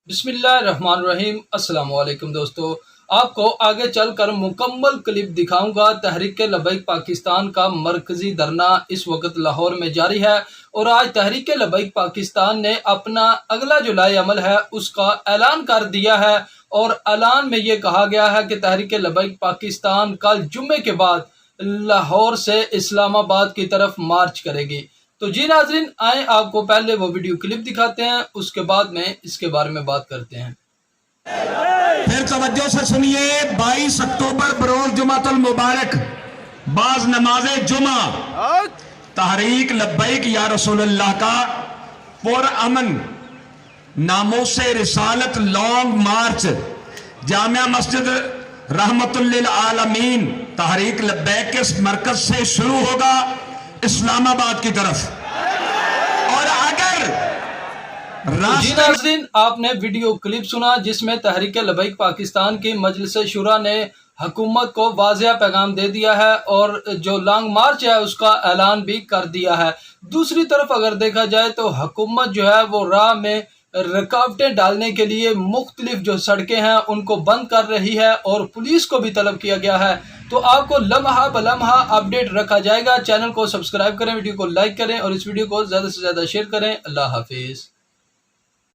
بسم اللہ الرحمن الرحیم۔ السلام علیکم دوستو، آپ کو آگے چل کر مکمل کلپ دکھاؤں گا۔ تحریک لبیک پاکستان کا مرکزی دھرنا اس وقت لاہور میں جاری ہے اور آج تحریک لبیک پاکستان نے اپنا اگلا جو لائحہ عمل ہے اس کا اعلان کر دیا ہے، اور اعلان میں یہ کہا گیا ہے کہ تحریک لبیک پاکستان کل جمعے کے بعد لاہور سے اسلام آباد کی طرف مارچ کرے گی۔ تو جی ناظرین، آئیں آپ کو پہلے وہ ویڈیو کلپ دکھاتے ہیں، اس کے بعد میں اس کے بارے میں بات کرتے ہیں۔ پھر توجہ سے سنیے، 22 اکتوبر بروز جمعۃ المبارک بعض نماز جمعہ تحریک لبیک یا رسول اللہ کا پرامن ناموس رسالت لانگ مارچ جامع مسجد رحمت للعالمین تحریک لبیک کے مرکز سے شروع ہوگا اسلام آباد کی طرف۔ اور اگر جی ناظرین، آپ نے ویڈیو کلپ سنا جس میں تحریک لبیک پاکستان کی مجلس شورا نے حکومت کو واضح پیغام دے دیا ہے اور جو لانگ مارچ ہے اس کا اعلان بھی کر دیا ہے۔ دوسری طرف اگر دیکھا جائے تو حکومت جو ہے وہ راہ میں رکاوٹیں ڈالنے کے لیے مختلف جو سڑکیں ہیں ان کو بند کر رہی ہے اور پولیس کو بھی طلب کیا گیا ہے۔ تو آپ کو لمحہ بلمحہ اپڈیٹ رکھا جائے گا۔ چینل کو سبسکرائب کریں، ویڈیو کو لائک کریں اور اس ویڈیو کو زیادہ سے زیادہ شیئر کریں۔ اللہ حافظ۔